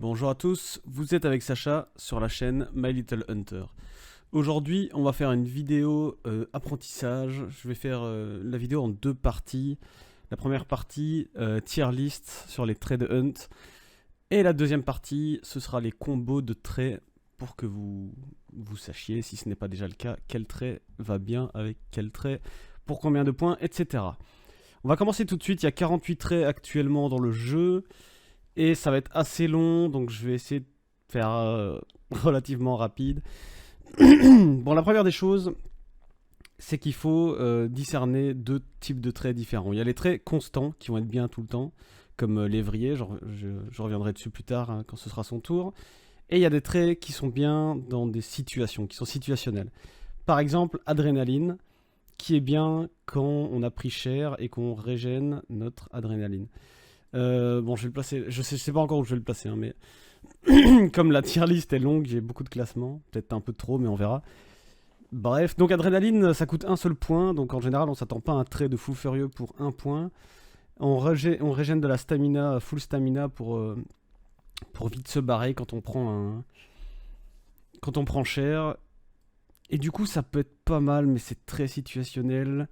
Bonjour à tous, vous êtes avec Sacha sur la chaîne My Little Hunter. Aujourd'hui, on va faire une vidéo apprentissage. Je vais faire la vidéo en deux parties. La première partie, tier list sur les traits de hunt. Et la deuxième partie, ce sera les combos de traits pour que vous sachiez, si ce n'est pas déjà le cas, quel trait va bien avec quel trait, pour combien de points, etc. On va commencer tout de suite, il y a 48 traits actuellement dans le jeu. Et ça va être assez long, donc je vais essayer de faire relativement rapide. Bon, la première des choses, c'est qu'il faut discerner deux types de traits différents. Il y a les traits constants, qui vont être bien tout le temps, comme l'évrier, je reviendrai dessus plus tard, hein, quand ce sera son tour. Et il y a des traits qui sont bien dans des situations, qui sont situationnels. Par exemple, adrénaline, qui est bien quand on a pris cher et qu'on régène notre adrénaline. Bon, je vais le placer. Je sais pas encore où je vais le placer, hein, mais comme la tier list est longue, j'ai beaucoup de classements. Peut-être un peu trop, mais on verra. Bref, donc adrénaline, ça coûte un seul point. Donc en général, on s'attend pas à un trait de fou furieux pour un point. On régène de la stamina, full stamina pour vite se barrer quand on prend cher. Et du coup, ça peut être pas mal, mais c'est très situationnel.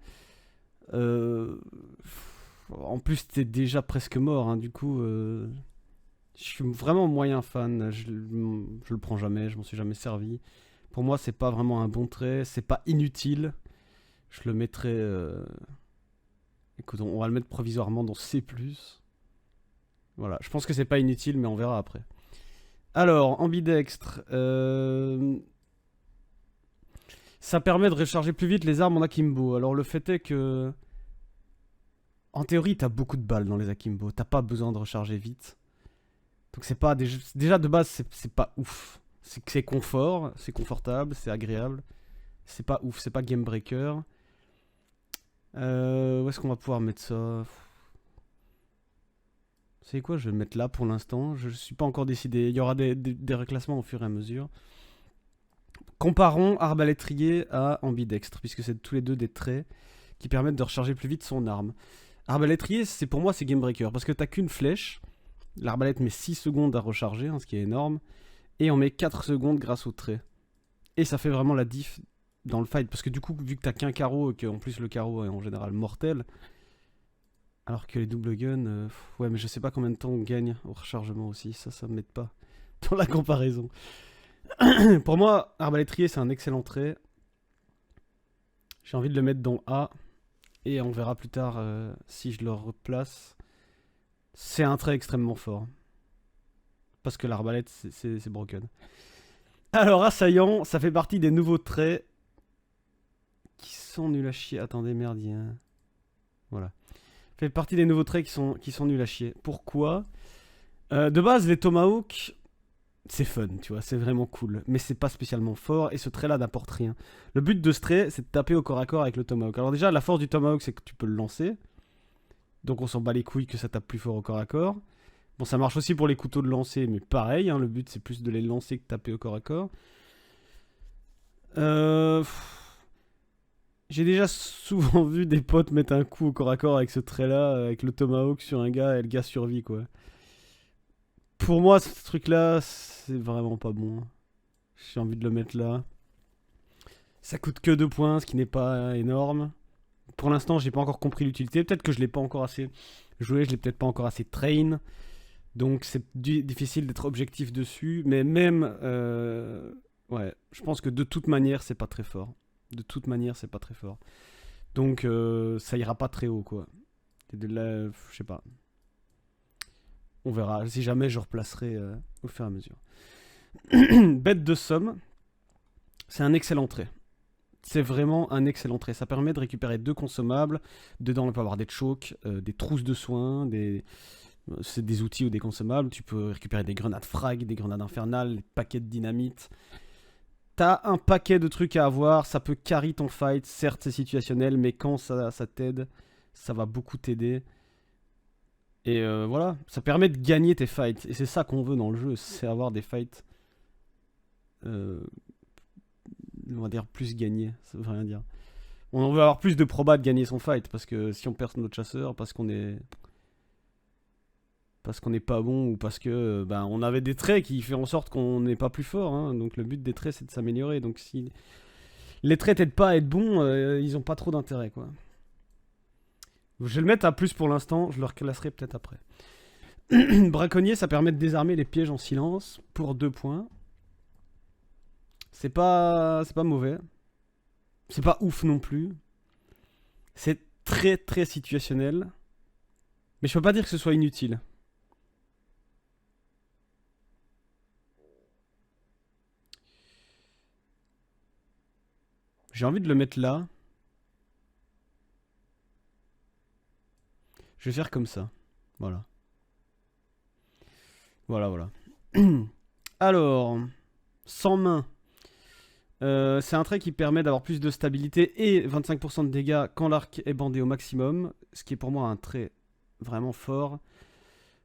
En plus, t'es déjà presque mort, hein, du coup, je suis vraiment moyen fan. Je le prends jamais, je m'en suis jamais servi. Pour moi, c'est pas vraiment un bon trait, c'est pas inutile. Je le mettrai. Écoute, on va le mettre provisoirement dans C+. Voilà, je pense que c'est pas inutile, mais on verra après. Alors, ambidextre. Ça permet de recharger plus vite les armes en akimbo. Alors, le fait est que. En théorie, t'as beaucoup de balles dans les akimbo. T'as pas besoin de recharger vite. Donc c'est pas déjà de base c'est pas ouf. C'est confort, c'est confortable, c'est agréable. C'est pas ouf, c'est pas game breaker. Où est-ce qu'on va pouvoir mettre ça? C'est quoi? Je vais le mettre là pour l'instant. Je suis pas encore décidé. Il y aura des reclassements au fur et à mesure. Comparons arbalétrier à ambidextre, puisque c'est tous les deux des traits qui permettent de recharger plus vite son arme. Arbalétrier, pour moi, c'est game breaker, parce que t'as qu'une flèche. L'arbalète met 6 secondes à recharger, hein, ce qui est énorme. Et on met 4 secondes grâce au trait. Et ça fait vraiment la diff dans le fight. Parce que du coup, vu que t'as qu'un carreau et qu'en plus le carreau est en général mortel, alors que les double guns, ouais, mais je sais pas combien de temps on gagne au rechargement aussi. Ça m'aide pas dans la comparaison. Pour moi, arbalétrier, c'est un excellent trait. J'ai envie de le mettre dans A. Et on verra plus tard si je le replace. C'est un trait extrêmement fort. Parce que l'arbalète, c'est broken. Alors, assaillant, ça fait partie des nouveaux traits qui sont nuls à chier. Attendez, merde, voilà. Ça fait partie des nouveaux traits qui sont nuls à chier. Pourquoi? De base, les tomahawks, c'est fun, tu vois, c'est vraiment cool. Mais c'est pas spécialement fort et ce trait-là n'apporte rien. Le but de ce trait, c'est de taper au corps à corps avec le tomahawk. Alors déjà, la force du tomahawk, c'est que tu peux le lancer. Donc on s'en bat les couilles que ça tape plus fort au corps à corps. Bon, ça marche aussi pour les couteaux de lancer, mais pareil, hein, le but c'est plus de les lancer que de taper au corps à corps. J'ai déjà souvent vu des potes mettre un coup au corps à corps avec ce trait-là, avec le tomahawk sur un gars et le gars survit, quoi. Pour moi, ce truc-là, c'est vraiment pas bon. J'ai envie de le mettre là. Ça coûte que 2 points, ce qui n'est pas énorme. Pour l'instant, j'ai pas encore compris l'utilité. Peut-être que je l'ai pas encore assez joué, je l'ai peut-être pas encore assez train. Donc c'est difficile d'être objectif dessus. Mais même, ouais, je pense que de toute manière, c'est pas très fort. De toute manière, c'est pas très fort. Donc ça ira pas très haut, quoi. Je sais pas. On verra. Si jamais, je replacerai au fur et à mesure. Bête de somme, c'est un excellent trait. C'est vraiment un excellent trait. Ça permet de récupérer 2 consommables. Dedans, on peut avoir des chokes, des trousses de soins, c'est des outils ou des consommables. Tu peux récupérer des grenades frag, des grenades infernales, des paquets de dynamite. T'as un paquet de trucs à avoir. Ça peut carry ton fight. Certes, c'est situationnel, mais quand ça t'aide, ça va beaucoup t'aider. Et voilà, ça permet de gagner tes fights. Et c'est ça qu'on veut dans le jeu, c'est avoir des fights... on va dire plus gagnés, ça veut rien dire. On veut avoir plus de proba de gagner son fight, parce que si on perd notre chasseur, parce parce qu'on n'est pas bon ou parce que ben, on avait des traits qui font en sorte qu'on n'est pas plus fort. Hein. Donc le but des traits, c'est de s'améliorer. Donc si les traits t'aident pas à être bons, ils ont pas trop d'intérêt, quoi. Je vais le mettre à plus pour l'instant, je le reclasserai peut-être après. Braconnier, ça permet de désarmer les pièges en silence pour 2 points. C'est pas mauvais. C'est pas ouf non plus. C'est très très situationnel. Mais je peux pas dire que ce soit inutile. J'ai envie de le mettre là. Je vais faire comme ça. Voilà. Voilà, voilà. Alors, sans main. C'est un trait qui permet d'avoir plus de stabilité et 25% de dégâts quand l'arc est bandé au maximum. Ce qui est pour moi un trait vraiment fort.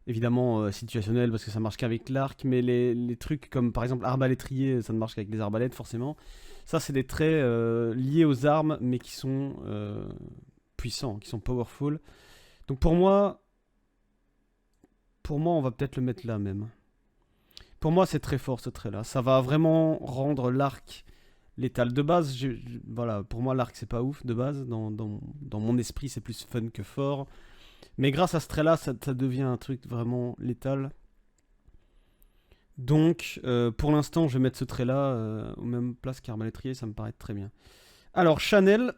Évidemment situationnel parce que ça marche qu'avec l'arc. Mais les trucs comme par exemple arbalétrier, ça ne marche qu'avec les arbalètes forcément. Ça c'est des traits liés aux armes mais qui sont puissants, qui sont powerful. Donc pour moi on va peut-être le mettre là même. Pour moi c'est très fort ce trait là. Ça va vraiment rendre l'arc létal. De base, voilà, pour moi l'arc c'est pas ouf de base. Dans mon esprit c'est plus fun que fort. Mais grâce à ce trait là ça devient un truc vraiment létal. Donc pour l'instant je vais mettre ce trait là aux mêmes places qu'arbalétrier, ça me paraît très bien. Alors Chanel,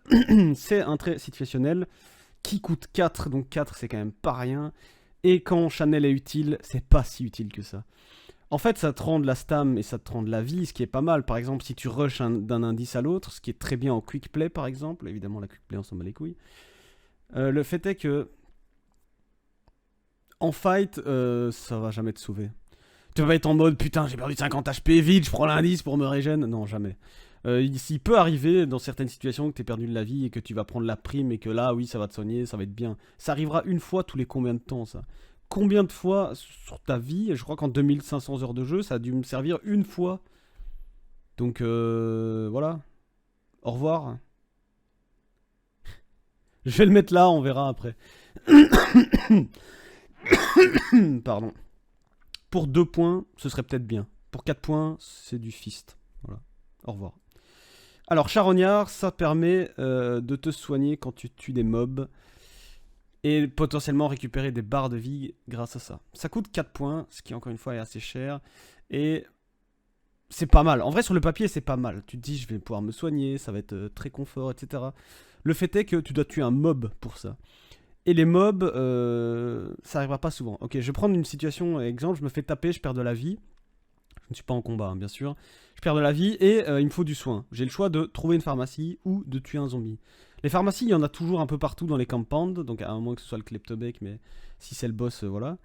c'est un trait situationnel qui coûte 4, donc 4 c'est quand même pas rien. Et quand Chanel est utile, c'est pas si utile que ça. En fait, ça te rend de la stam et ça te rend de la vie, ce qui est pas mal. Par exemple, si tu rushes d'un indice à l'autre, ce qui est très bien en quick play par exemple. Évidemment, la quick play, on s'en bat les couilles. Le fait est que en fight, ça va jamais te sauver. Tu vas pas être en mode putain, j'ai perdu 50 HP, vite, je prends l'indice pour me régène. Non, jamais. Il peut arriver dans certaines situations que tu aies perdu de la vie et que tu vas prendre la prime et que là, oui, ça va te soigner, ça va être bien. Ça arrivera une fois tous les combien de temps, ça? Combien de fois sur ta vie? Je crois qu'en 2500 heures de jeu, ça a dû me servir une fois. Donc, voilà. Au revoir. Je vais le mettre là, on verra après. Pardon. Pour 2 points, ce serait peut-être bien. Pour 4 points, c'est du fist. Voilà. Au revoir. Alors, charognard, ça permet de te soigner quand tu tues des mobs. Et potentiellement récupérer des barres de vie grâce à ça. Ça coûte 4 points, ce qui encore une fois est assez cher. Et c'est pas mal. En vrai, sur le papier, c'est pas mal. Tu te dis, je vais pouvoir me soigner, ça va être très confort, etc. Le fait est que tu dois tuer un mob pour ça. Et les mobs, ça arrivera pas souvent. Ok, je vais prendre une situation, exemple, je me fais taper, je perds de la vie. Je ne suis pas en combat, hein, bien sûr. Je perds de la vie et il me faut du soin. J'ai le choix de trouver une pharmacie ou de tuer un zombie. Les pharmacies, il y en a toujours un peu partout dans les compounds, donc à moins que ce soit le kleptobec, mais si c'est le boss, voilà.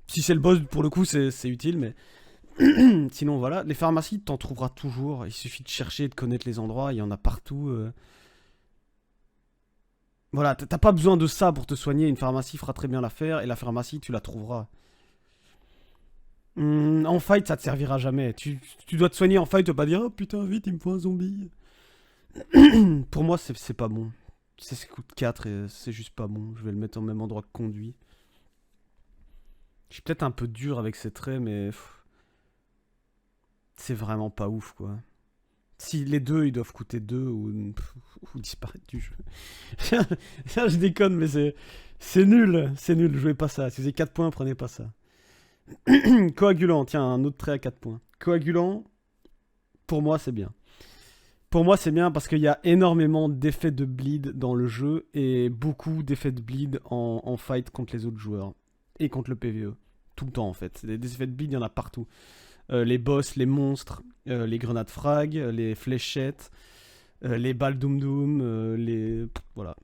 Si c'est le boss, pour le coup, c'est utile, mais sinon, voilà. Les pharmacies, t'en trouveras toujours. Il suffit de chercher, de connaître les endroits, il y en a partout. Voilà, t'as pas besoin de ça pour te soigner. Une pharmacie fera très bien l'affaire, et la pharmacie, tu la trouveras. En fight, ça te servira jamais. Tu dois te soigner en fight, tu vas pas dire oh putain, vite, il me faut un zombie. Pour moi, c'est pas bon. Ça coûte 4 et c'est juste pas bon. Je vais le mettre au même endroit que conduit. Je suis peut-être un peu dur avec ces traits, mais c'est vraiment pas ouf, quoi. Si les deux, ils doivent coûter 2 ou disparaître du jeu. Ça, je déconne, mais c'est nul. C'est nul, jouez pas ça. Si vous avez 4 points, prenez pas ça. Coagulant, tiens, un autre trait à 4 points. Coagulant, pour moi, c'est bien. Pour moi, c'est bien parce qu'il y a énormément d'effets de bleed dans le jeu et beaucoup d'effets de bleed en fight contre les autres joueurs et contre le PvE. Tout le temps, en fait. Des effets de bleed, il y en a partout. Les boss, les monstres, les grenades frag, les fléchettes, les balles Doom Doom, voilà.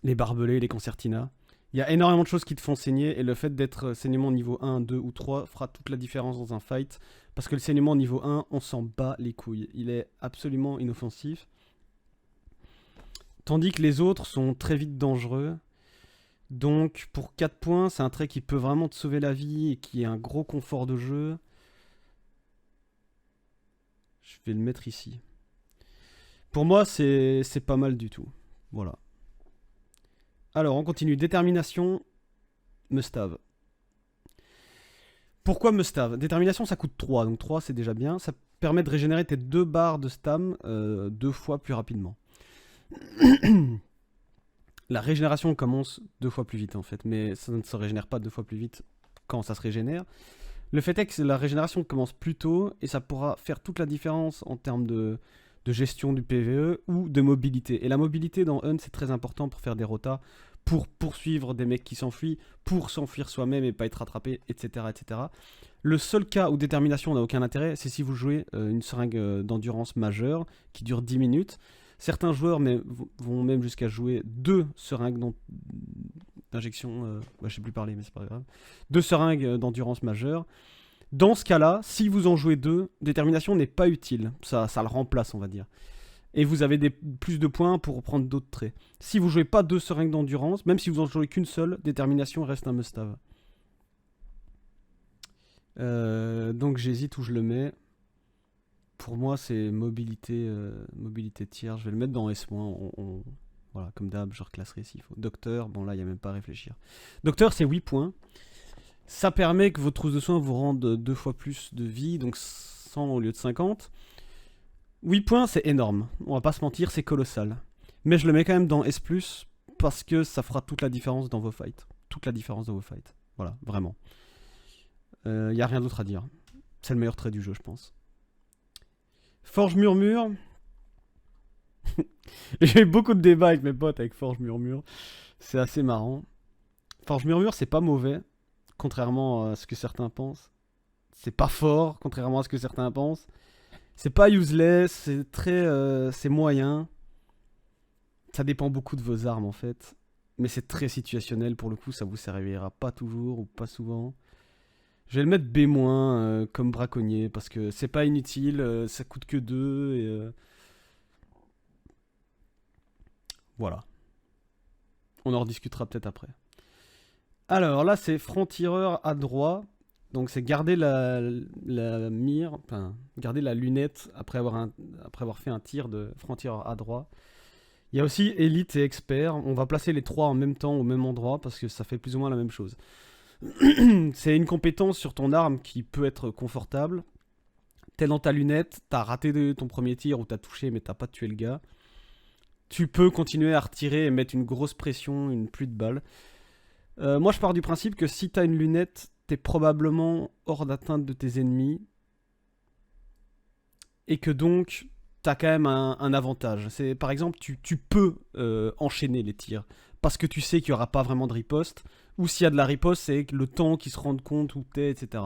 Les barbelés, les concertinas. Il y a énormément de choses qui te font saigner et le fait d'être saignement niveau 1, 2 ou 3 fera toute la différence dans un fight. Parce que le saignement niveau 1, on s'en bat les couilles. Il est absolument inoffensif. Tandis que les autres sont très vite dangereux. Donc pour 4 points, c'est un trait qui peut vraiment te sauver la vie et qui est un gros confort de jeu. Je vais le mettre ici. Pour moi, c'est pas mal du tout. Voilà. Alors, on continue. Détermination, Mustave. Pourquoi Mustave? Détermination, ça coûte 3, donc 3 c'est déjà bien. Ça permet de régénérer tes 2 barres de stam 2 fois plus rapidement. La régénération commence 2 fois plus vite en fait, mais ça ne se régénère pas 2 fois plus vite quand ça se régénère. Le fait est que la régénération commence plus tôt et ça pourra faire toute la différence en termes de gestion du PvE ou de mobilité. Et la mobilité dans Hunt c'est très important pour faire des rotas, pour poursuivre des mecs qui s'enfuient, pour s'enfuir soi-même et pas être rattrapé, etc., etc. Le seul cas où détermination n'a aucun intérêt, c'est si vous jouez une seringue d'endurance majeure qui dure 10 minutes. Certains joueurs vont même jusqu'à jouer 2 seringues d'injection, je sais plus parler mais c'est pas grave, 2 seringues d'endurance majeure. Dans ce cas-là, si vous en jouez 2, détermination n'est pas utile, ça le remplace on va dire. Et vous avez plus de points pour prendre d'autres traits. Si vous jouez pas 2 seringues d'endurance, même si vous en jouez qu'une seule, détermination reste un must-have. Donc j'hésite où je le mets. Pour moi c'est mobilité tiers, je vais le mettre dans S-. Voilà, comme d'hab, je reclasserai s'il faut. Docteur, bon là il n'y a même pas à réfléchir. Docteur c'est 8 points. Ça permet que vos trousses de soins vous rendent 2 fois plus de vie, donc 100 au lieu de 50. 8 points c'est énorme, on va pas se mentir, c'est colossal. Mais je le mets quand même dans S+, parce que ça fera toute la différence dans vos fights. Toute la différence dans vos fights. Voilà, vraiment. Y a rien d'autre à dire. C'est le meilleur trait du jeu, je pense. Forge Murmure. J'ai eu beaucoup de débats avec mes potes avec Forge Murmure. C'est assez marrant. Forge Murmure, c'est pas mauvais, contrairement à ce que certains pensent. C'est pas fort, contrairement à ce que certains pensent. C'est pas useless, c'est très... c'est moyen. Ça dépend beaucoup de vos armes en fait. Mais c'est très situationnel pour le coup, ça vous servira pas toujours ou pas souvent. Je vais le mettre B- comme braconnier parce que c'est pas inutile, ça coûte que 2 et... Voilà. On en rediscutera peut-être après. Alors là c'est franc-tireur à droit. Donc c'est garder la mire, enfin garder la lunette après avoir fait un tir de franc-tireur à droit. Il y a aussi élite et expert. On va placer les 3 en même temps au même endroit parce que ça fait plus ou moins la même chose. C'est une compétence sur ton arme qui peut être confortable. T'es dans ta lunette, t'as raté ton premier tir ou t'as touché mais t'as pas tué le gars. Tu peux continuer à retirer et mettre une grosse pression, une pluie de balles. Moi je pars du principe que si t'as une lunette, t'es probablement hors d'atteinte de tes ennemis. Et que donc t'as quand même un avantage. C'est, par exemple, tu peux enchaîner les tirs. Parce que tu sais qu'il n'y aura pas vraiment de riposte. Ou s'il y a de la riposte, c'est le temps qu'ils se rendent compte où t'es, etc.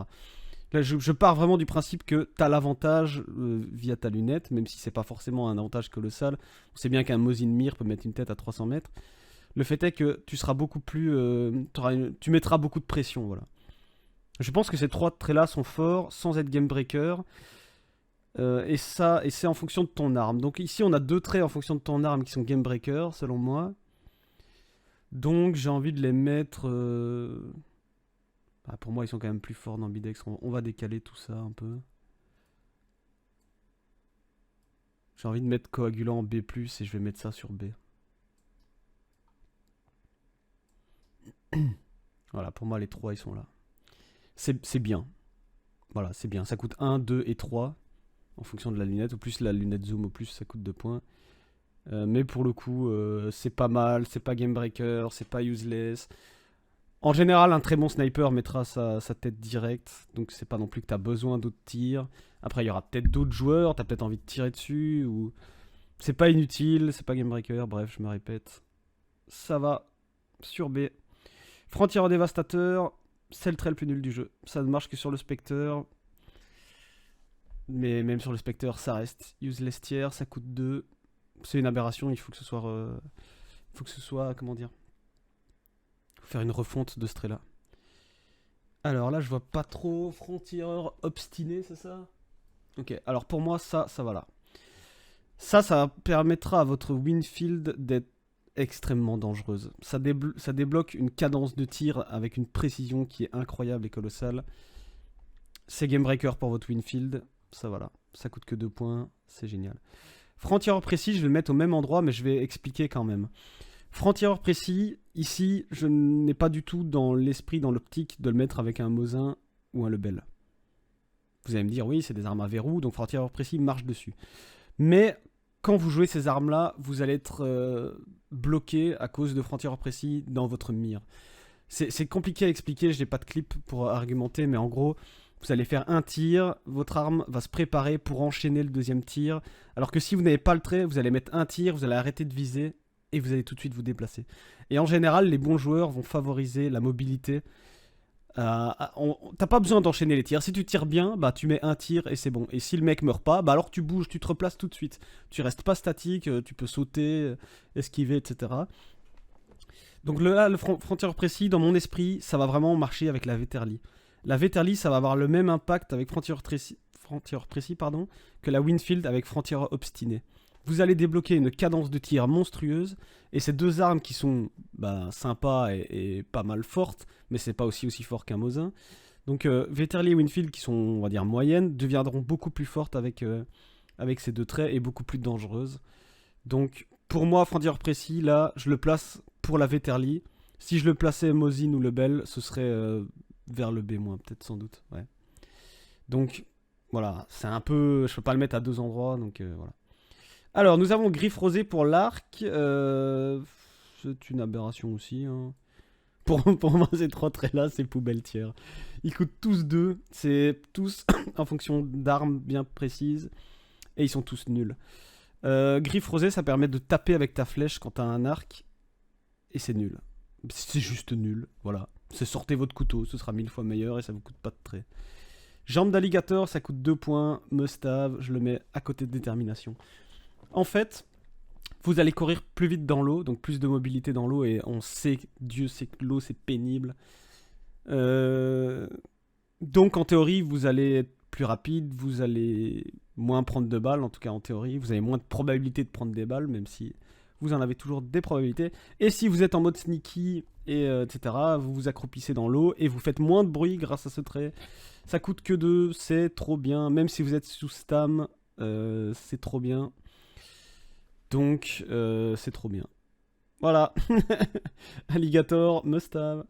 Là, je pars vraiment du principe que t'as l'avantage via ta lunette, même si c'est pas forcément un avantage colossal. On sait bien qu'un Mosin Mir peut mettre une tête à 300 mètres. Le fait est que tu seras beaucoup plus... tu mettras beaucoup de pression, voilà. Je pense que ces 3 traits-là sont forts, sans être game breaker. Et c'est en fonction de ton arme. Donc ici, on a 2 traits en fonction de ton arme qui sont game breaker, selon moi. Donc j'ai envie de les mettre... pour moi, ils sont quand même plus forts dans Bidex. On va décaler tout ça un peu. J'ai envie de mettre coagulant en B+, et je vais mettre ça sur B. Voilà, pour moi, les 3, ils sont là. C'est bien. Voilà, c'est bien. Ça coûte 1, 2 et 3, en fonction de la lunette. Au plus, la lunette zoom, au plus, ça coûte 2 points. Mais pour le coup, c'est pas mal. C'est pas game breaker, c'est pas useless. En général, un très bon sniper mettra sa tête directe. Donc, c'est pas non plus que t'as besoin d'autres tirs. Après, il y aura peut-être d'autres joueurs. T'as peut-être envie de tirer dessus. Ou... c'est pas inutile, c'est pas game breaker. Bref, je me répète. Ça va sur B. Franc-tireur dévastateur, c'est le trait le plus nul du jeu. Ça ne marche que sur le Spectre. Mais même sur le Spectre, ça reste useless tier, ça coûte 2. C'est une aberration, il faut que ce soit... comment dire, faut faire une refonte de ce trait-là. Alors là, je vois pas trop. Franc-tireur obstiné, c'est ça? Ok, alors pour moi, ça va là. Ça permettra à votre Winfield d'être extrêmement dangereuse. Ça débloque une cadence de tir avec une précision qui est incroyable et colossale. C'est game breaker pour votre Winfield. Ça voilà, ça coûte que 2 points, c'est génial. Franc-tireur précis, je vais le mettre au même endroit, mais je vais expliquer quand même. Franc-tireur précis, ici, je n'ai pas du tout dans l'esprit, dans l'optique de le mettre avec un Mosin ou un Lebel. Vous allez me dire, oui, c'est des armes à verrou, donc franc-tireur précis marche dessus. Mais quand vous jouez ces armes-là, vous allez être bloqué à cause de franc-tireur précis dans votre mire. C'est compliqué à expliquer, je n'ai pas de clip pour argumenter, mais en gros, vous allez faire un tir, votre arme va se préparer pour enchaîner le deuxième tir, alors que si vous n'avez pas le trait, vous allez mettre un tir, vous allez arrêter de viser, et vous allez tout de suite vous déplacer. Et en général, les bons joueurs vont favoriser la mobilité. T'as pas besoin d'enchaîner les tirs. Si tu tires bien, bah tu mets un tir et c'est bon. Et si le mec meurt pas, bah alors tu bouges, tu te replaces tout de suite. Tu restes pas statique, tu peux sauter, esquiver, etc. Donc là, le franc-tireur précis, dans mon esprit, ça va vraiment marcher avec la Veterli. La Veterli, ça va avoir le même impact avec franc-tireur précis, que la Winfield avec franc-tireur obstiné. Vous allez débloquer une cadence de tir monstrueuse, et ces deux armes qui sont sympas et pas mal fortes, mais c'est pas aussi fort qu'un Mosin. Donc Veterli et Winfield, qui sont, on va dire, moyennes, deviendront beaucoup plus fortes avec ces deux traits et beaucoup plus dangereuses. Donc pour moi, franc-tireur précis, là, je le place pour la Veterli. Si je le plaçais Mosin ou Lebel, ce serait vers le B-, peut-être sans doute. Ouais. Donc voilà, c'est un peu... Je peux pas le mettre à deux endroits, donc voilà. Alors, nous avons Griffe Rosée pour l'arc. C'est une aberration aussi. Hein. Pour moi, ces trois traits-là, c'est poubelle tiers. Ils coûtent tous 2. C'est tous en fonction d'armes bien précises. Et ils sont tous nuls. Griffe Rosée, ça permet de taper avec ta flèche quand t'as un arc. Et c'est nul. C'est juste nul. Voilà. C'est sortez votre couteau. Ce sera 1000 fois meilleur et ça vous coûte pas de traits. Jambe d'alligator, ça coûte 2 points. Mustave, je le mets à côté de détermination. En fait, vous allez courir plus vite dans l'eau, donc plus de mobilité dans l'eau, et on sait, Dieu sait que l'eau c'est pénible. Donc en théorie, vous allez être plus rapide, vous allez moins prendre de balles, en tout cas en théorie, vous avez moins de probabilité de prendre des balles, même si vous en avez toujours des probabilités. Et si vous êtes en mode sneaky, etc., vous vous accroupissez dans l'eau, et vous faites moins de bruit grâce à ce trait. Ça coûte que 2, c'est trop bien, même si vous êtes sous stam, c'est trop bien. Donc, c'est trop bien. Voilà. Alligator, Mustave.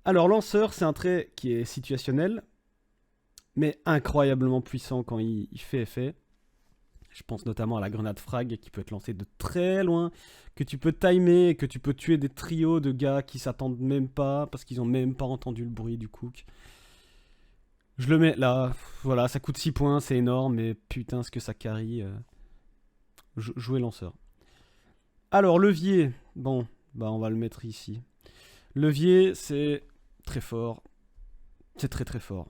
Alors, lanceur, c'est un trait qui est situationnel, mais incroyablement puissant quand il fait effet. Je pense notamment à la grenade frag qui peut être lancée de très loin, que tu peux timer, que tu peux tuer des trios de gars qui s'attendent même pas, parce qu'ils ont même pas entendu le bruit du cook. Je le mets là. Voilà, ça coûte 6 points, c'est énorme, mais putain, ce que ça carry... Jouer lanceur. Alors, levier. Bon, bah on va le mettre ici. Levier, c'est très fort. C'est très très fort.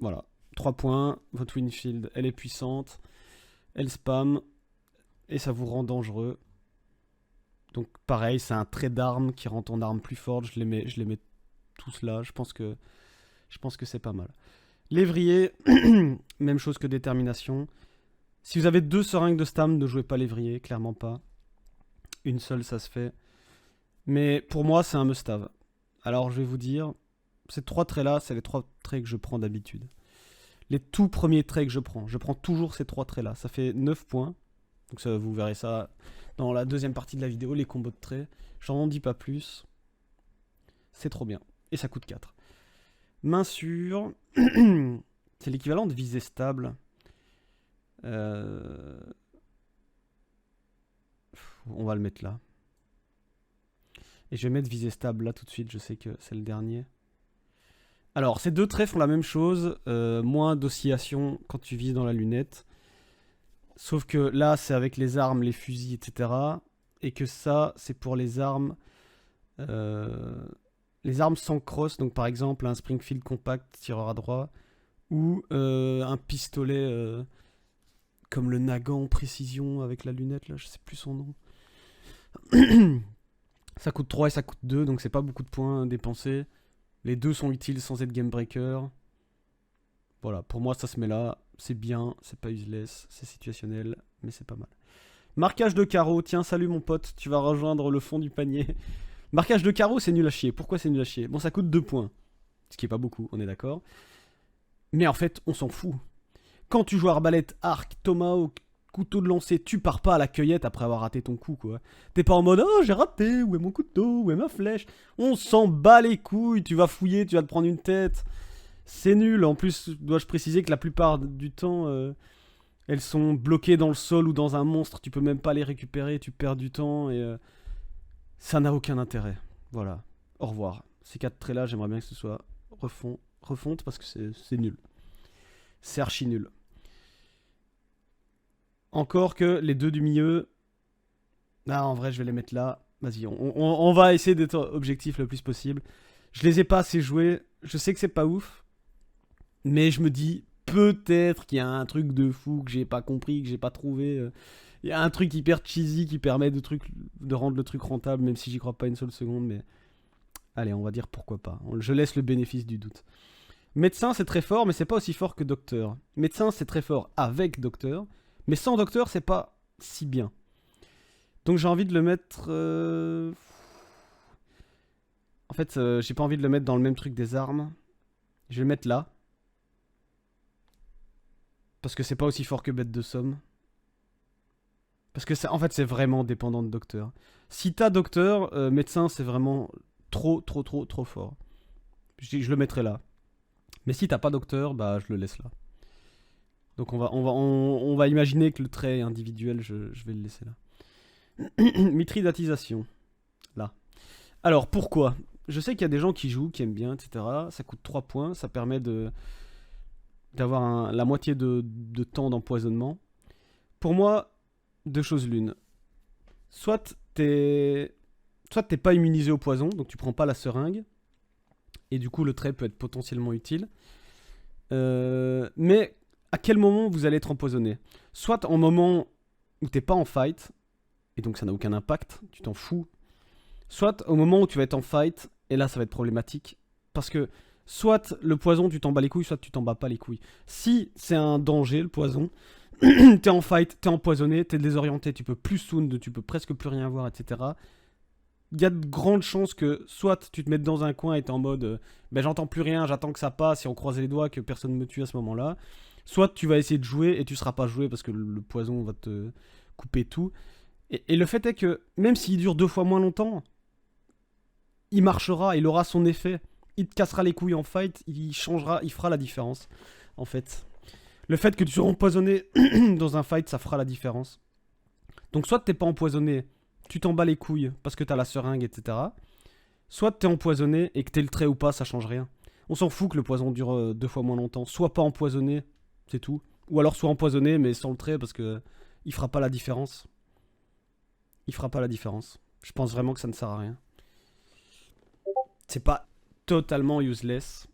Voilà. 3 points. Votre Winfield, elle est puissante. Elle spam. Et ça vous rend dangereux. Donc pareil, c'est un trait d'arme qui rend ton arme plus forte. Je les mets tous là. Je pense que c'est pas mal. Lévrier, même chose que détermination. Si vous avez 2 seringues de stam, ne jouez pas lévrier, clairement pas. Une seule, ça se fait. Mais pour moi, c'est un must-have. Alors, je vais vous dire, ces 3 traits-là, c'est les 3 traits que je prends d'habitude. Les tout premiers traits que je prends toujours ces 3 traits-là. Ça fait 9 points. Donc ça, vous verrez ça dans la deuxième partie de la vidéo, les combos de traits. J'en dis pas plus. C'est trop bien. Et ça coûte 4. Main sûre, c'est l'équivalent de visée stable. On va le mettre là. Et je vais mettre visée stable là tout de suite, je sais que c'est le dernier. Alors, ces 2 traits font la même chose, moins d'oscillation quand tu vises dans la lunette. Sauf que là, c'est avec les armes, les fusils, etc. Et que ça, c'est pour les armes sans crosse. Donc par exemple, un Springfield compact, tireur à droit. Ou un pistolet... comme le Nagant précision avec la lunette, là, je sais plus son nom. Ça coûte 3 et ça coûte 2, donc c'est pas beaucoup de points dépensés. Les 2 sont utiles sans être game breaker. Voilà, pour moi ça se met là, c'est bien, c'est pas useless, c'est situationnel, mais c'est pas mal. Marquage de carreau, tiens salut mon pote, tu vas rejoindre le fond du panier. Marquage de carreau c'est nul à chier, pourquoi c'est nul à chier? Bon ça coûte 2 points, ce qui est pas beaucoup, on est d'accord. Mais en fait on s'en fout. Quand tu joues arbalète, arc, tomahawk, couteau de lancer, tu pars pas à la cueillette après avoir raté ton coup, quoi. T'es pas en mode « Oh, j'ai raté, où est mon couteau, où est ma flèche ?» On s'en bat les couilles, tu vas fouiller, tu vas te prendre une tête. C'est nul. En plus, dois-je préciser que la plupart du temps, elles sont bloquées dans le sol ou dans un monstre. Tu peux même pas les récupérer, tu perds du temps et ça n'a aucun intérêt. Voilà. Au revoir. Ces 4 traits-là, j'aimerais bien que ce soit refonte parce que c'est nul. C'est archi nul. Encore que les 2 du milieu... Ah, en vrai, je vais les mettre là. Vas-y, on va essayer d'être objectif le plus possible. Je les ai pas assez joués. Je sais que c'est pas ouf. Mais je me dis, peut-être qu'il y a un truc de fou que j'ai pas compris, que j'ai pas trouvé. Il y a un truc hyper cheesy qui permet de rendre le truc rentable, même si j'y crois pas une seule seconde. Mais allez, on va dire pourquoi pas. Je laisse le bénéfice du doute. Médecin, c'est très fort, mais c'est pas aussi fort que docteur. Médecin, c'est très fort avec docteur. Mais sans docteur, c'est pas si bien. Donc j'ai envie de le mettre... En fait, j'ai pas envie de le mettre dans le même truc des armes. Je vais le mettre là. Parce que c'est pas aussi fort que bête de somme. Parce que en fait, c'est vraiment dépendant de docteur. Si t'as docteur, médecin, c'est vraiment trop fort. Je le mettrai là. Mais si t'as pas docteur, bah je le laisse là. Donc on va imaginer que le trait est individuel, je vais le laisser là. Mithridatisation. Là. Alors, pourquoi? Je sais qu'il y a des gens qui jouent, qui aiment bien, etc. Ça coûte 3 points, ça permet d'avoir la moitié de temps d'empoisonnement. Pour moi, 2 choses l'une. Soit t'es pas immunisé au poison, donc tu prends pas la seringue, et du coup le trait peut être potentiellement utile. Mais à quel moment vous allez être empoisonné? Soit en moment où t'es pas en fight, et donc ça n'a aucun impact, tu t'en fous. Soit au moment où tu vas être en fight, et là ça va être problématique, parce que soit le poison tu t'en bats les couilles, soit tu t'en bats pas les couilles. Si c'est un danger le poison, t'es en fight, t'es empoisonné, t'es désorienté, tu peux plus sound, tu peux presque plus rien voir, etc. Il y a de grandes chances que soit tu te mettes dans un coin et t'es en mode ben j'entends plus rien, j'attends que ça passe et on croise les doigts que personne me tue à ce moment-là. Soit tu vas essayer de jouer et tu seras pas joué parce que le poison va te couper tout. Et le fait est que même s'il dure 2 fois moins longtemps, il marchera, il aura son effet. Il te cassera les couilles en fight, il changera, il fera la différence. En fait, le fait que tu sois empoisonné dans un fight, ça fera la différence. Donc soit t'es pas empoisonné, tu t'en bats les couilles parce que t'as la seringue, etc. Soit t'es empoisonné et que t'es le trait ou pas, ça change rien. On s'en fout que le poison dure 2 fois moins longtemps. Soit pas empoisonné, c'est tout. Ou alors soit empoisonné mais sans le trait parce que il fera pas la différence. Il fera pas la différence. Je pense vraiment que ça ne sert à rien. C'est pas totalement useless,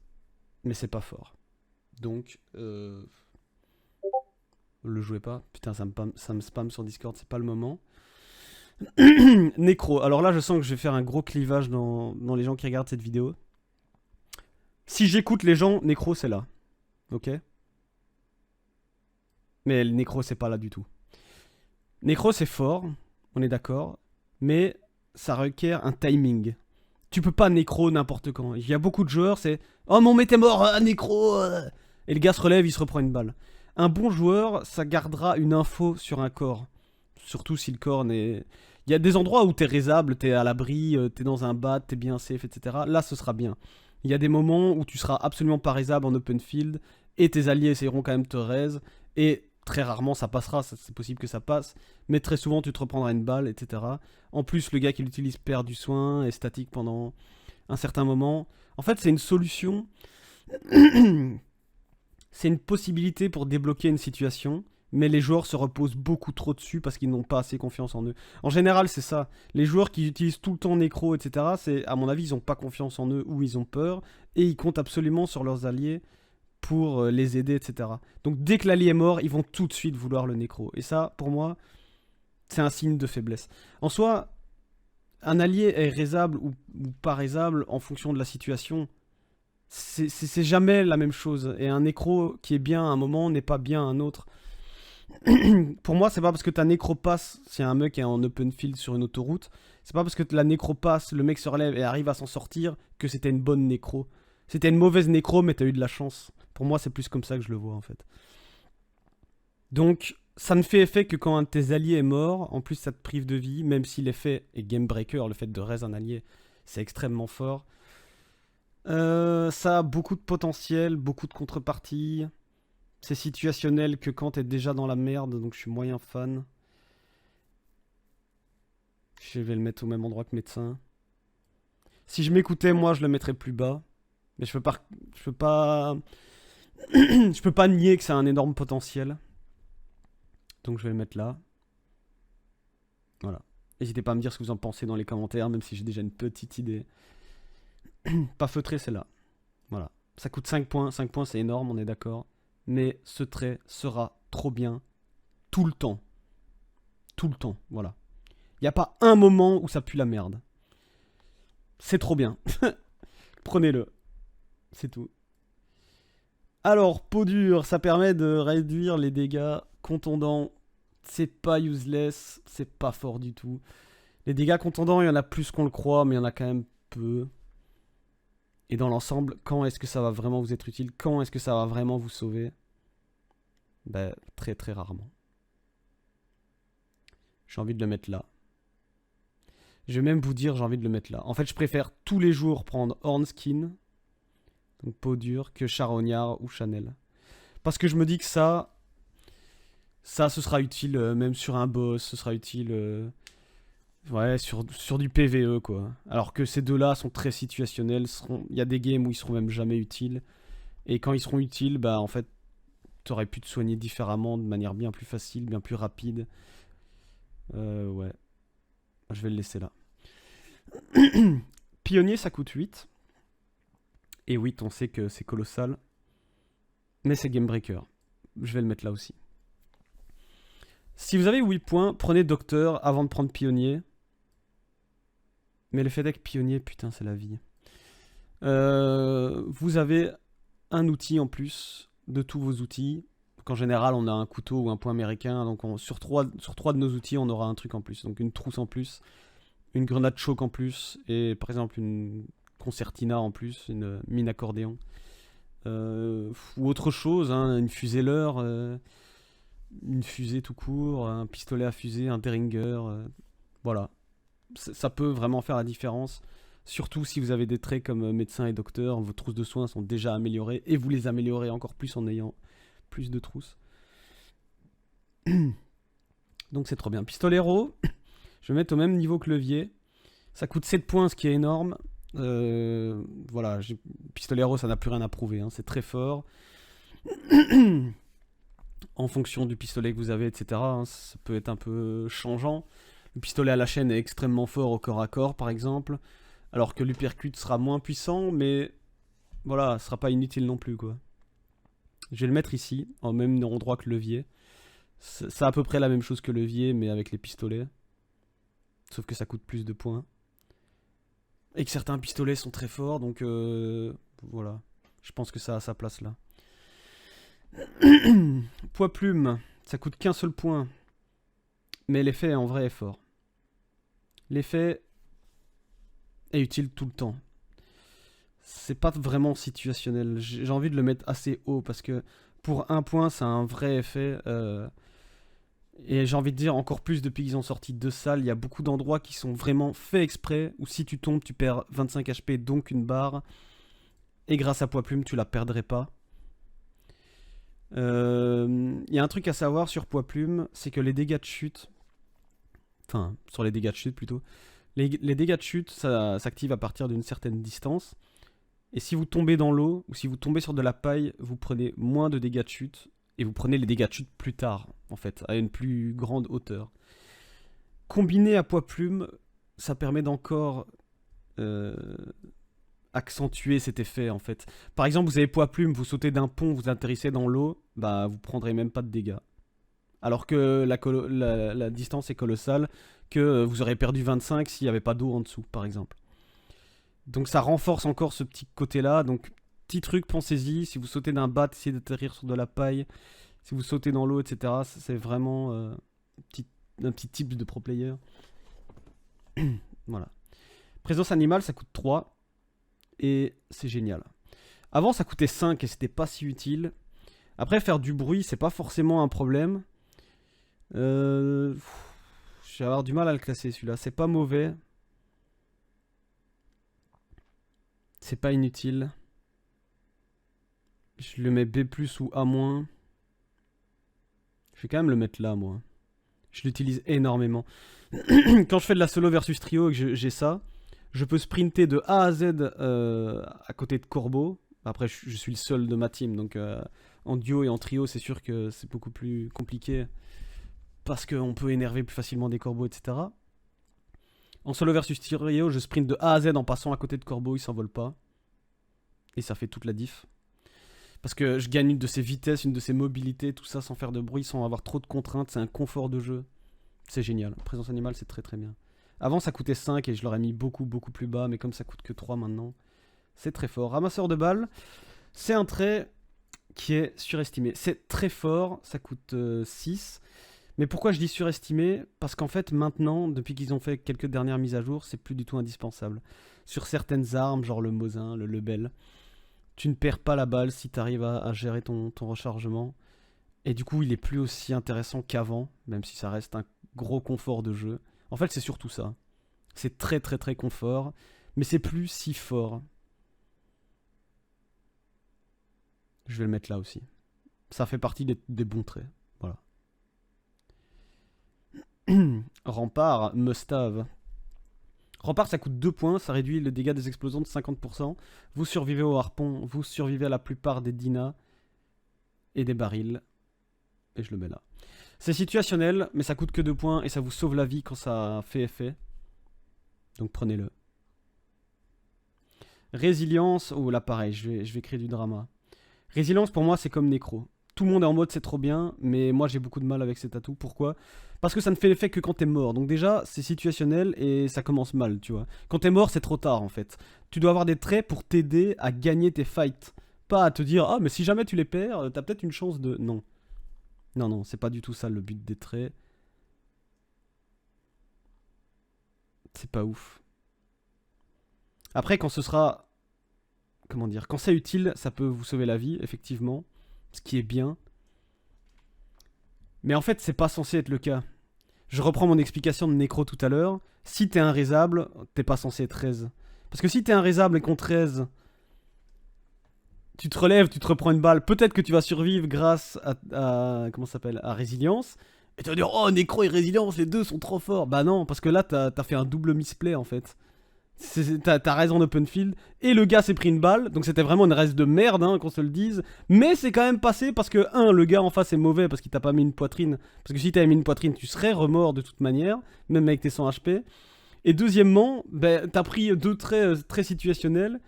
mais c'est pas fort. Donc, le jouez pas. Putain, ça me spam sur Discord, c'est pas le moment. Nécro. Alors là, je sens que je vais faire un gros clivage dans les gens qui regardent cette vidéo. Si j'écoute les gens, Nécro, c'est là. Ok? Mais le Nécro, c'est pas là du tout. Nécro, c'est fort, on est d'accord, mais ça requiert un timing. Tu peux pas nécro n'importe quand. Il y a beaucoup de joueurs, c'est oh mon mec est mort, nécro. Et le gars se relève, il se reprend une balle. Un bon joueur, ça gardera une info sur un corps. Surtout si le corps n'est... Il y a des endroits où t'es raisable, t'es à l'abri, t'es dans un bat, t'es bien safe, etc. Là, ce sera bien. Il y a des moments où tu seras absolument pas raisable en open field, et tes alliés essayeront quand même de te raise, et très rarement ça passera, c'est possible que ça passe, mais très souvent tu te reprendras une balle, etc. En plus, le gars qui l'utilise perd du soin, est statique pendant un certain moment. En fait, c'est une solution. C'est une possibilité pour débloquer une situation, mais les joueurs se reposent beaucoup trop dessus parce qu'ils n'ont pas assez confiance en eux. En général, c'est ça. Les joueurs qui utilisent tout le temps Nécro, etc., c'est, à mon avis, ils n'ont pas confiance en eux ou ils ont peur, et ils comptent absolument sur leurs alliés pour les aider, etc. Donc dès que l'allié est mort, ils vont tout de suite vouloir le nécro. Et ça, pour moi, c'est un signe de faiblesse. En soi, un allié est raisable ou pas raisable en fonction de la situation. C'est jamais la même chose. Et un nécro qui est bien à un moment n'est pas bien à un autre. Pour moi, c'est pas parce que ta nécro passe, si un mec est en open field sur une autoroute, c'est pas parce que la nécro passe, le mec se relève et arrive à s'en sortir que c'était une bonne nécro. C'était une mauvaise nécro, mais t'as eu de la chance. Pour moi, c'est plus comme ça que je le vois, en fait. Donc, ça ne fait effet que quand un de tes alliés est mort. En plus, ça te prive de vie, même si l'effet est game breaker. Le fait de raise un allié, c'est extrêmement fort. Ça a beaucoup de potentiel, beaucoup de contreparties. C'est situationnel que quand t'es déjà dans la merde, donc je suis moyen fan. Je vais le mettre au même endroit que médecin. Si je m'écoutais, moi, je le mettrais plus bas. Mais je peux pas... Je peux pas... je peux pas nier que ça a un énorme potentiel. Donc je vais le mettre là. Voilà. N'hésitez pas à me dire ce que vous en pensez dans les commentaires, même si j'ai déjà une petite idée. Pas feutré, c'est là. Voilà. Ça coûte 5 points. 5 points, c'est énorme, on est d'accord. Mais ce trait sera trop bien tout le temps. Tout le temps, voilà. Il n'y a pas un moment où ça pue la merde. C'est trop bien. Prenez-le. C'est tout. Alors, peau dure, ça permet de réduire les dégâts contondants. C'est pas useless, c'est pas fort du tout. Les dégâts contondants, il y en a plus qu'on le croit, mais il y en a quand même peu. Et dans l'ensemble, quand est-ce que ça va vraiment vous être utile? Quand est-ce que ça va vraiment vous sauver? Ben, très très rarement. J'ai envie de le mettre là. Je vais même vous dire, j'ai envie de le mettre là. En fait, je préfère tous les jours prendre Hornskin, donc peau dure, que Charognard ou Chanel. Parce que je me dis que ça ce sera utile même sur un boss, ce sera utile ouais, sur du PvE, quoi. Alors que ces deux-là sont très situationnels. Il y a des games où ils seront même jamais utiles. Et quand ils seront utiles, bah en fait, t'aurais pu te soigner différemment, de manière bien plus facile, bien plus rapide. Ouais. Je vais le laisser là. Pionnier, ça coûte 8. Et 8, on sait que c'est colossal. Mais c'est Game Breaker. Je vais le mettre là aussi. Si vous avez 8 points, prenez Docteur avant de prendre Pionnier. Mais le fait est que Pionnier, putain, c'est la vie. Vous avez un outil en plus de tous vos outils. Donc en général, on a un couteau ou un point américain. Donc sur 3 de nos outils, on aura un truc en plus. Donc une trousse en plus, une grenade choc en plus, et par exemple une concertina en plus, une mine accordéon. Ou autre chose, hein, une fusée leurre, une fusée tout court, un pistolet à fusée, un Derringer. Voilà. Ça peut vraiment faire la différence. Surtout si vous avez des traits comme médecin et docteur, vos trousses de soins sont déjà améliorées et vous les améliorez encore plus en ayant plus de trousses. Donc c'est trop bien. Pistolero, je vais mettre au même niveau que levier. Ça coûte 7 points, ce qui est énorme. Voilà, Pistolero, ça n'a plus rien à prouver. Hein. C'est très fort. En fonction du pistolet que vous avez, etc. Hein, ça peut être un peu changeant. Le pistolet à la chaîne est extrêmement fort au corps à corps, par exemple. Alors que l'uppercut sera moins puissant, mais voilà, ce sera pas inutile non plus, quoi. Je vais le mettre ici, en même endroit que le levier. C'est à peu près la même chose que le levier, mais avec les pistolets. Sauf que ça coûte plus de points. Et que certains pistolets sont très forts, donc voilà. Je pense que ça a sa place là. Poids plume, ça coûte qu'un seul point. Mais l'effet en vrai est fort. L'effet est utile tout le temps. C'est pas vraiment situationnel. J'ai envie de le mettre assez haut parce que pour un point, ça a un vrai effet. Et j'ai envie de dire encore plus depuis qu'ils ont sorti 2 salles. Il y a beaucoup d'endroits qui sont vraiment faits exprès où si tu tombes, tu perds 25 HP, donc une barre. Et grâce à Poids Plume, tu la perdrais pas. Il y a un truc à savoir sur Poids Plume, c'est que les dégâts de chute. Enfin, sur les dégâts de chute plutôt. Les dégâts de chute, ça s'active à partir d'une certaine distance. Et si vous tombez dans l'eau, ou si vous tombez sur de la paille, vous prenez moins de dégâts de chute. Et vous prenez les dégâts de chute plus tard, en fait, à une plus grande hauteur. Combiné à Poids Plume, ça permet d'encore accentuer cet effet, en fait. Par exemple, vous avez Poids Plume, vous sautez d'un pont, vous atterrissez dans l'eau, bah vous prendrez même pas de dégâts. Alors que la distance est colossale, que vous aurez perdu 25 s'il n'y avait pas d'eau en dessous, par exemple. Donc ça renforce encore ce petit côté-là. Donc, petit truc, pensez-y. Si vous sautez d'un bat, essayez d'atterrir sur de la paille. Si vous sautez dans l'eau, etc. C'est vraiment un petit tip de pro player. Voilà. Présence animale, ça coûte 3. Et c'est génial. Avant, ça coûtait 5 et c'était pas si utile. Après, faire du bruit, c'est pas forcément un problème. Je vais avoir du mal à le classer, celui-là. C'est pas mauvais. C'est pas inutile. Je le mets B+, ou A-. Je vais quand même le mettre là, moi. Je l'utilise énormément. Quand je fais de la solo versus trio et que j'ai ça, je peux sprinter de A à Z à côté de Corbeau. Après, je suis le seul de ma team, donc en duo et en trio, c'est sûr que c'est beaucoup plus compliqué. Parce qu'on peut énerver plus facilement des Corbeaux, etc. En solo versus trio, je sprint de A à Z en passant à côté de Corbeau, il s'envole pas. Et ça fait toute la diff. Parce que je gagne une de ses vitesses, une de ses mobilités, tout ça sans faire de bruit, sans avoir trop de contraintes. C'est un confort de jeu. C'est génial. Présence animale, c'est très très bien. Avant, ça coûtait 5 et je l'aurais mis beaucoup plus bas. Mais comme ça coûte que 3 maintenant, c'est très fort. Ramasseur de balles, c'est un trait qui est surestimé. C'est très fort, ça coûte 6. Mais pourquoi je dis surestimé? Parce qu'en fait, maintenant, depuis qu'ils ont fait quelques dernières mises à jour, c'est plus du tout indispensable. Sur certaines armes, genre le Mosin, le Lebel, tu ne perds pas la balle si tu arrives à gérer ton rechargement. Et du coup, il est plus aussi intéressant qu'avant, même si ça reste un gros confort de jeu. En fait, c'est surtout ça. C'est très confort, mais c'est plus si fort. Je vais le mettre là aussi. Ça fait partie des bons traits. Voilà. Rempart, must-have. Rempart, ça coûte 2 points, ça réduit le dégât des explosions de 50%. Vous survivez au harpon, vous survivez à la plupart des dinas et des barils. Et je le mets là. C'est situationnel, mais ça coûte que 2 points et ça vous sauve la vie quand ça fait effet. Donc prenez-le. Résilience, oh là pareil, je vais créer du drama. Résilience pour moi c'est comme Nécro. Tout le monde est en mode c'est trop bien, mais moi j'ai beaucoup de mal avec cet atout. Pourquoi? Parce que ça ne fait l'effet que quand t'es mort. Donc déjà c'est situationnel et ça commence mal, tu vois. Quand t'es mort c'est trop tard en fait. Tu dois avoir des traits pour t'aider à gagner tes fights. Pas à te dire ah mais si jamais tu les perds, t'as peut-être une chance de... Non. Non, c'est pas du tout ça le but des traits. C'est pas ouf. Après quand ce sera... Comment dire? Quand c'est utile, ça peut vous sauver la vie, effectivement. Ce qui est bien. Mais en fait, c'est pas censé être le cas. Je reprends mon explication de Nécro tout à l'heure. Si t'es un raisable, t'es pas censé être raise. Parce que si t'es un raisable et qu'on te raise, tu te relèves, tu te reprends une balle, peut-être que tu vas survivre grâce à comment ça s'appelle, à résilience. Et tu vas dire, oh, Nécro et résilience, les deux sont trop forts. Bah non, parce que là, t'as fait un double misplay en fait. T'as raison en open field. Et le gars s'est pris une balle. Donc c'était vraiment une race de merde, hein, qu'on se le dise. Mais c'est quand même passé parce que, le gars en face est mauvais parce qu'il t'a pas mis une poitrine. Parce que si t'avais mis une poitrine, tu serais remort de toute manière. Même avec tes 100 HP. Et deuxièmement, t'as pris 2 traits très situationnels.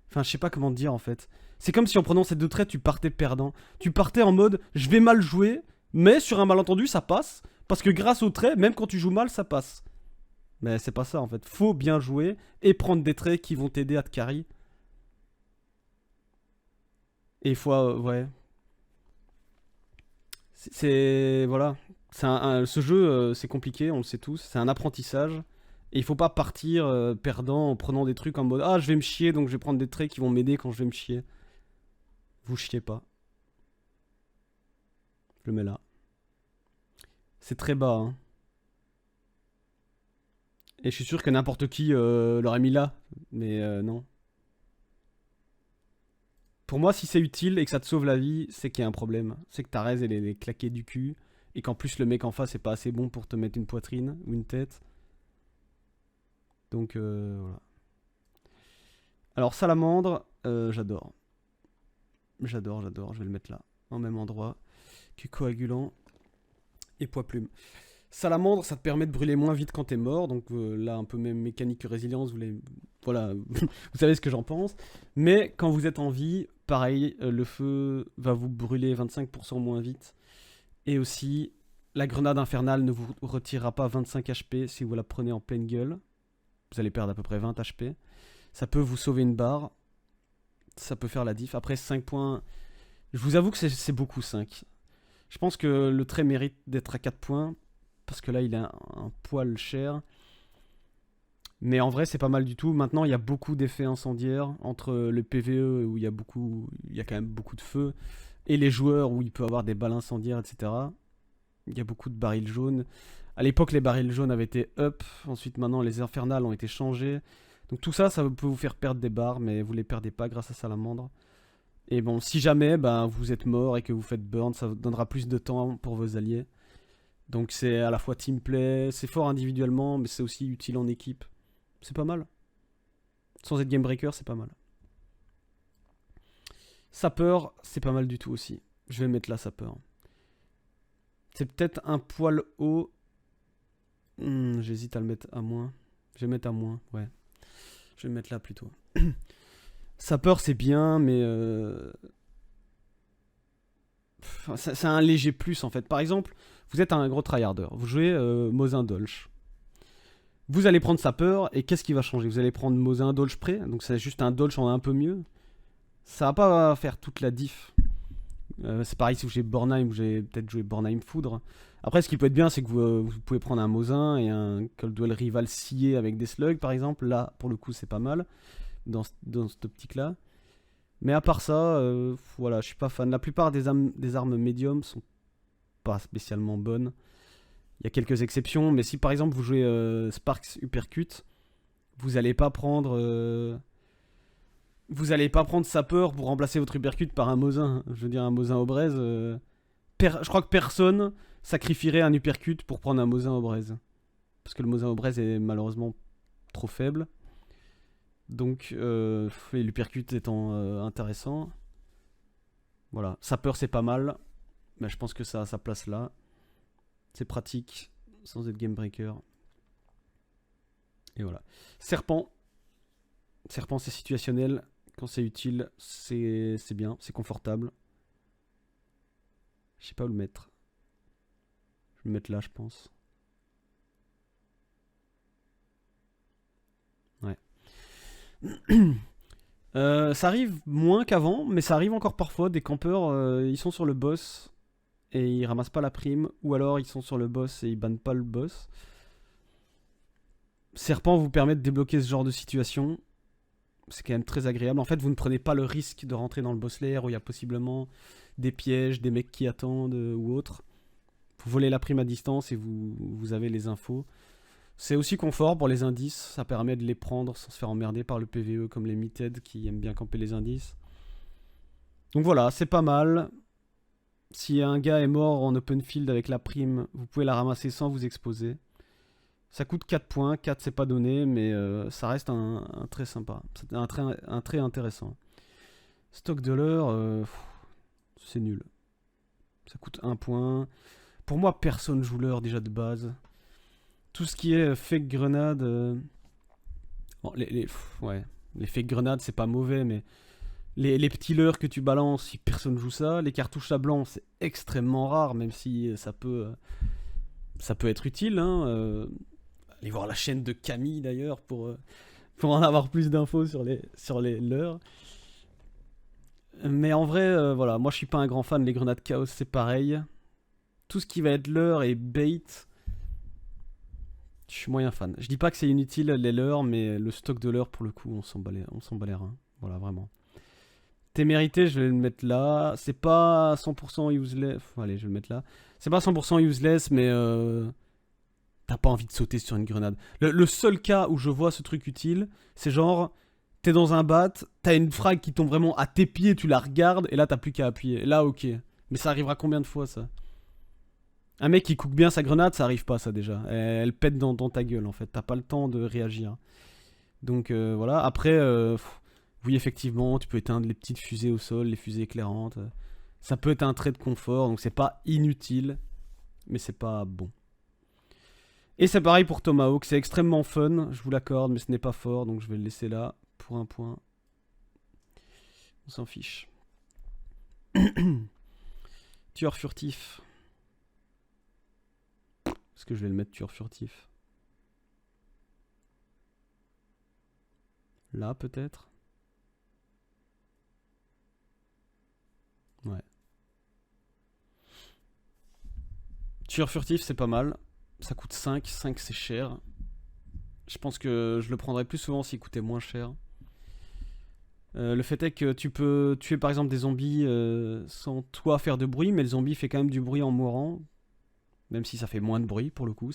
Enfin, je sais pas comment te dire en fait. C'est comme si en prenant ces 2 traits, tu partais perdant. Tu partais en mode, je vais mal jouer. Mais sur un malentendu, ça passe. Parce que grâce aux traits, même quand tu joues mal, ça passe. Mais c'est pas ça en fait. Faut bien jouer et prendre des traits qui vont t'aider à te carry. Et il faut... ouais. C'est... Voilà. Ce jeu, c'est compliqué, on le sait tous. C'est un apprentissage. Et il faut pas partir perdant en prenant des trucs en mode ah, je vais me chier, donc je vais prendre des traits qui vont m'aider quand je vais me chier. Vous chiez pas. Je le mets là. C'est très bas, hein. Et je suis sûr que n'importe qui l'aurait mis là. Mais non. Pour moi, si c'est utile et que ça te sauve la vie, c'est qu'il y a un problème. C'est que ta raise, elle est claquée du cul. Et qu'en plus, le mec en face est pas assez bon pour te mettre une poitrine ou une tête. Donc, voilà. Alors, salamandre, j'adore. J'adore. Je vais le mettre là. En même endroit que coagulant et poids plume. Salamandre, ça te permet de brûler moins vite quand t'es mort. Donc là, un peu même mécanique que résilience. Voilà, vous savez ce que j'en pense. Mais quand vous êtes en vie, pareil, le feu va vous brûler 25% moins vite. Et aussi, la grenade infernale ne vous retirera pas 25 HP si vous la prenez en pleine gueule. Vous allez perdre à peu près 20 HP. Ça peut vous sauver une barre. Ça peut faire la diff. Après, 5 points... Je vous avoue que c'est beaucoup 5. Je pense que le trait mérite d'être à 4 points. Parce que là, il est un poil cher. Mais en vrai, c'est pas mal du tout. Maintenant, il y a beaucoup d'effets incendiaires. Entre le PvE, où il y a quand même beaucoup de feu, et les joueurs, où il peut avoir des balles incendiaires, etc. Il y a beaucoup de barils jaunes. À l'époque, les barils jaunes avaient été up. Ensuite, maintenant, les infernales ont été changés. Donc tout ça, ça peut vous faire perdre des barres, mais vous les perdez pas grâce à Salamandre. Et bon, si jamais vous êtes mort et que vous faites burn, ça vous donnera plus de temps pour vos alliés. Donc c'est à la fois teamplay, c'est fort individuellement, mais c'est aussi utile en équipe. C'est pas mal. Sans être game breaker, c'est pas mal. Sapeur, c'est pas mal du tout aussi. Je vais mettre là sapeur. C'est peut-être un poil haut. J'hésite à le mettre à moins. Je vais mettre à moins, ouais. Je vais le mettre là plutôt. Sapeur, c'est bien, mais... c'est un léger plus en fait. Par exemple, vous êtes un gros tryharder. Vous jouez Mosin Dolch. Vous allez prendre sapeur, et qu'est-ce qui va changer? Vous allez prendre Mosin Dolch prêt, donc c'est juste un Dolch en un peu mieux. Ça va pas faire toute la diff. C'est pareil si vous jouez Bornheim, vous avez peut-être joué Bornheim Foudre. Après, ce qui peut être bien, c'est que vous pouvez prendre un Mosin et un Cold Duel rival scié avec des slugs, par exemple. Là, pour le coup, c'est pas mal dans cette optique-là. Mais à part ça, voilà, je suis pas fan. La plupart des armes médium sont pas spécialement bonnes. Il y a quelques exceptions, mais si par exemple vous jouez Sparks Uppercut, vous allez pas prendre... vous allez pas prendre sapeur pour remplacer votre uppercut par un Mosin. Je veux dire, un Mosin au braise. Je crois que personne sacrifierait un uppercut pour prendre un Mosin au braise. Parce que le Mosin au braise est malheureusement trop faible. Donc, l'uppercut étant intéressant. Voilà. Sapeur, c'est pas mal. Mais je pense que ça a sa place là. C'est pratique, sans être game breaker. Et voilà. Serpent. Serpent, c'est situationnel. Quand c'est utile, c'est bien, c'est confortable. Je sais pas où le mettre. Je vais le mettre là, je pense. Ouais. Ça arrive moins qu'avant, mais ça arrive encore parfois. Des campeurs, ils sont sur le boss et ils ramassent pas la prime, ou alors ils sont sur le boss et ils bannent pas le boss. Serpent vous permet de débloquer ce genre de situation. C'est quand même très agréable. En fait, vous ne prenez pas le risque de rentrer dans le boss lair où il y a possiblement des pièges, des mecs qui attendent ou autre. Vous volez la prime à distance et vous avez les infos. C'est aussi confort pour les indices. Ça permet de les prendre sans se faire emmerder par le PVE comme les Meathead qui aiment bien camper les indices. Donc voilà, c'est pas mal. Si un gars est mort en open field avec la prime, vous pouvez la ramasser sans vous exposer. Ça coûte 4 points, 4 c'est pas donné, mais ça reste un trait sympa. C'est un trait intéressant. Stock de l'heure, c'est nul. Ça coûte 1 point. Pour moi, personne joue l'heure déjà de base. Tout ce qui est fake grenade... Bon, les fake grenades, c'est pas mauvais, mais... Les petits leurres que tu balances, si personne joue ça. Les cartouches à blanc, c'est extrêmement rare, même si ça peut être utile, hein. Allez voir la chaîne de Camille d'ailleurs pour en avoir plus d'infos sur les leurres. Mais en vrai, voilà, moi je suis pas un grand fan. Les grenades chaos, c'est pareil. Tout ce qui va être leurre et bait, je suis moyen fan. Je dis pas que c'est inutile les leurres, mais le stock de leurres pour le coup, on s'en bat les reins. Voilà, vraiment. Témérité, je vais le mettre là. C'est pas 100% useless. Allez, je vais le mettre là. C'est pas 100% useless, mais t'as pas envie de sauter sur une grenade. Le seul cas où je vois ce truc utile, c'est genre, t'es dans un bat, t'as une frag qui tombe vraiment à tes pieds, tu la regardes, et là t'as plus qu'à appuyer. Là, ok. Mais ça arrivera combien de fois, ça? Un mec qui cook bien sa grenade, ça arrive pas, ça, déjà. Elle pète dans ta gueule, en fait. T'as pas le temps de réagir. Donc, voilà. Après, oui, effectivement, tu peux éteindre les petites fusées au sol, les fusées éclairantes. Ça peut être un trait de confort, donc c'est pas inutile, mais c'est pas bon. Et c'est pareil pour Tomahawk, c'est extrêmement fun, je vous l'accorde, mais ce n'est pas fort, donc je vais le laisser là, pour 1 point. On s'en fiche. Tueur furtif. Est-ce que je vais le mettre tueur furtif? Là, peut-être? Ouais. Tueur furtif, c'est pas mal. Ça coûte 5, 5 c'est cher. Je pense que je le prendrais plus souvent s'il coûtait moins cher. Le fait est que tu peux tuer par exemple des zombies sans toi faire de bruit, mais le zombie fait quand même du bruit en mourant. Même si ça fait moins de bruit pour le coup.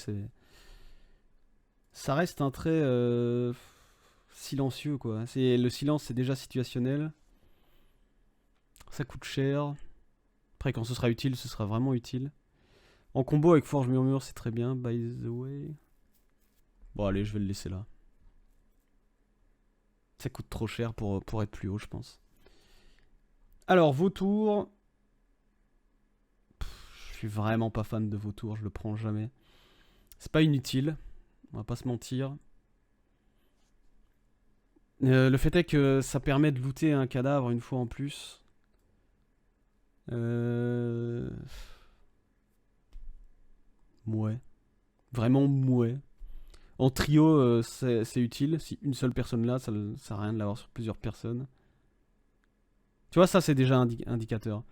Ça reste un trait... silencieux quoi. Le silence c'est déjà situationnel. Ça coûte cher. Après quand ce sera utile, ce sera vraiment utile. En combo avec Forge Murmure c'est très bien, by the way. Bon allez, je vais le laisser là. Ça coûte trop cher pour être plus haut je pense. Alors vautour. Je suis vraiment pas fan de vautour, je le prends jamais. C'est pas inutile, on va pas se mentir. Le fait est que ça permet de looter un cadavre une fois en plus. Mouais. Vraiment mouais. En trio, c'est utile. Si une seule personne là, ça sert à rien de l'avoir sur plusieurs personnes. Tu vois, ça c'est déjà un indicateur.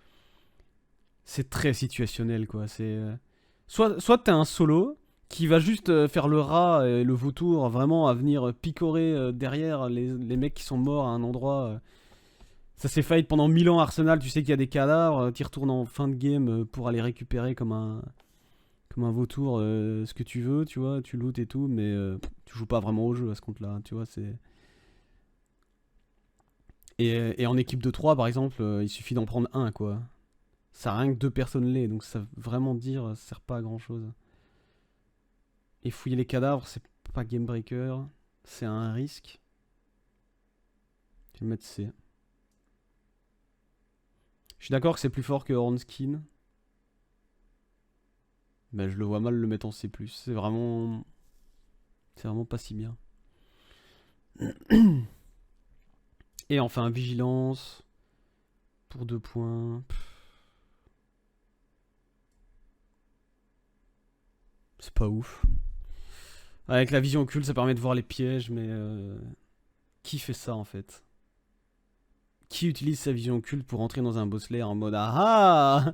C'est très situationnel quoi. C'est soit t'es un solo qui va juste faire le rat et le vautour vraiment à venir picorer derrière les mecs qui sont morts à un endroit. Ça s'est fight pendant 1000 ans Arsenal, tu sais qu'il y a des cadavres, t'y retournes en fin de game pour aller récupérer comme un vautour ce que tu veux, tu vois, tu lootes et tout, mais tu joues pas vraiment au jeu à ce compte-là, tu vois, c'est... Et en équipe de 3 par exemple, il suffit d'en prendre un quoi. Ça a rien que 2 personnes l'est, donc ça veut vraiment dire, ça sert pas à grand chose. Et fouiller les cadavres, c'est pas game breaker, c'est un risque. Je vais le mettre C. Je suis d'accord que c'est plus fort que Hornskin. Mais je le vois mal le mettre en C+. C'est vraiment pas si bien. Et enfin, vigilance. Pour 2 points. C'est pas ouf. Avec la vision occulte, ça permet de voir les pièges, mais... qui fait ça, en fait? Qui utilise sa vision occulte pour entrer dans un boss lair en mode ah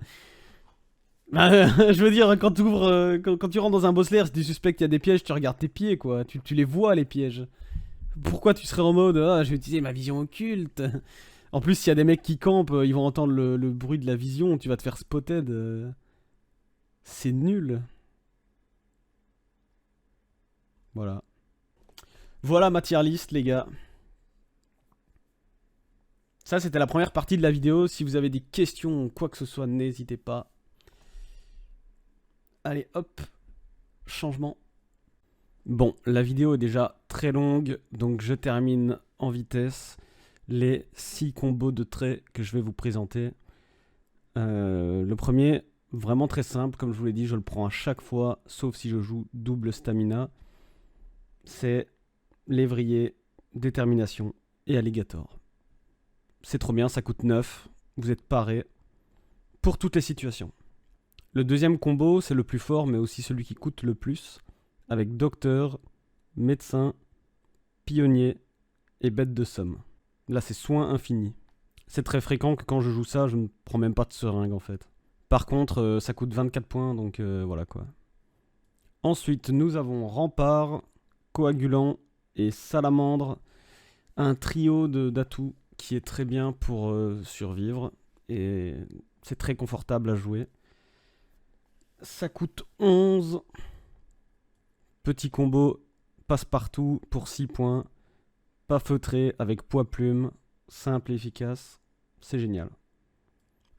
je veux dire, quand tu rentres dans un boss lair, si tu suspectes qu'il y a des pièges, tu regardes tes pieds, quoi. Tu les vois, les pièges. Pourquoi tu serais en mode ah, je vais utiliser ma vision occulte? En plus, s'il y a des mecs qui campent, ils vont entendre le bruit de la vision, tu vas te faire spotted. C'est nul. Voilà. Voilà ma tier list, les gars. Ça, c'était la première partie de la vidéo. Si vous avez des questions ou quoi que ce soit, n'hésitez pas. Allez, hop. Changement. Bon, la vidéo est déjà très longue, donc je termine en vitesse les 6 combos de traits que je vais vous présenter. Le premier, vraiment très simple, comme je vous l'ai dit, je le prends à chaque fois, sauf si je joue double stamina. C'est lévrier, détermination et alligator. C'est trop bien, ça coûte 9, vous êtes parés pour toutes les situations. Le deuxième combo, c'est le plus fort, mais aussi celui qui coûte le plus, avec docteur, médecin, pionnier et bête de somme. Là, c'est soin infini. C'est très fréquent que quand je joue ça, je ne prends même pas de seringue en fait. Par contre, ça coûte 24 points, donc voilà quoi. Ensuite, nous avons rempart, coagulant et salamandre. Un trio d'atouts qui est très bien pour survivre. Et c'est très confortable à jouer. Ça coûte 11. Petit combo passe-partout pour 6 points. Pas feutré avec poids-plume. Simple et efficace. C'est génial.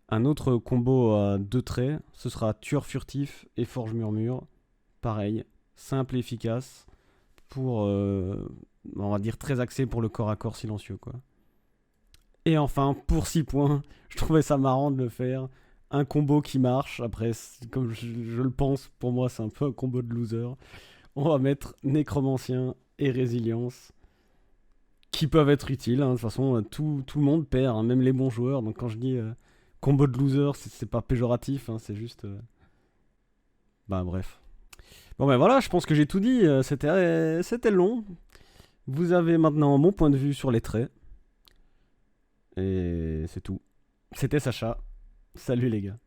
Un autre combo à 2 traits, ce sera tueur furtif et forge murmure. Pareil, simple et efficace. Pour, on va dire, très axé pour le corps à corps silencieux, quoi. Et enfin, pour 6 points, je trouvais ça marrant de le faire. Un combo qui marche. Après, comme je le pense, pour moi, c'est un peu un combo de loser. On va mettre nécromancien et résilience, qui peuvent être utiles. Hein. De toute façon, tout le monde perd, hein, même les bons joueurs. Donc quand je dis combo de loser, c'est pas péjoratif, hein, c'est juste... Bah bref. Bon ben voilà, je pense que j'ai tout dit. C'était long. Vous avez maintenant mon point de vue sur les traits. Et c'est tout. C'était Sacha. Salut les gars.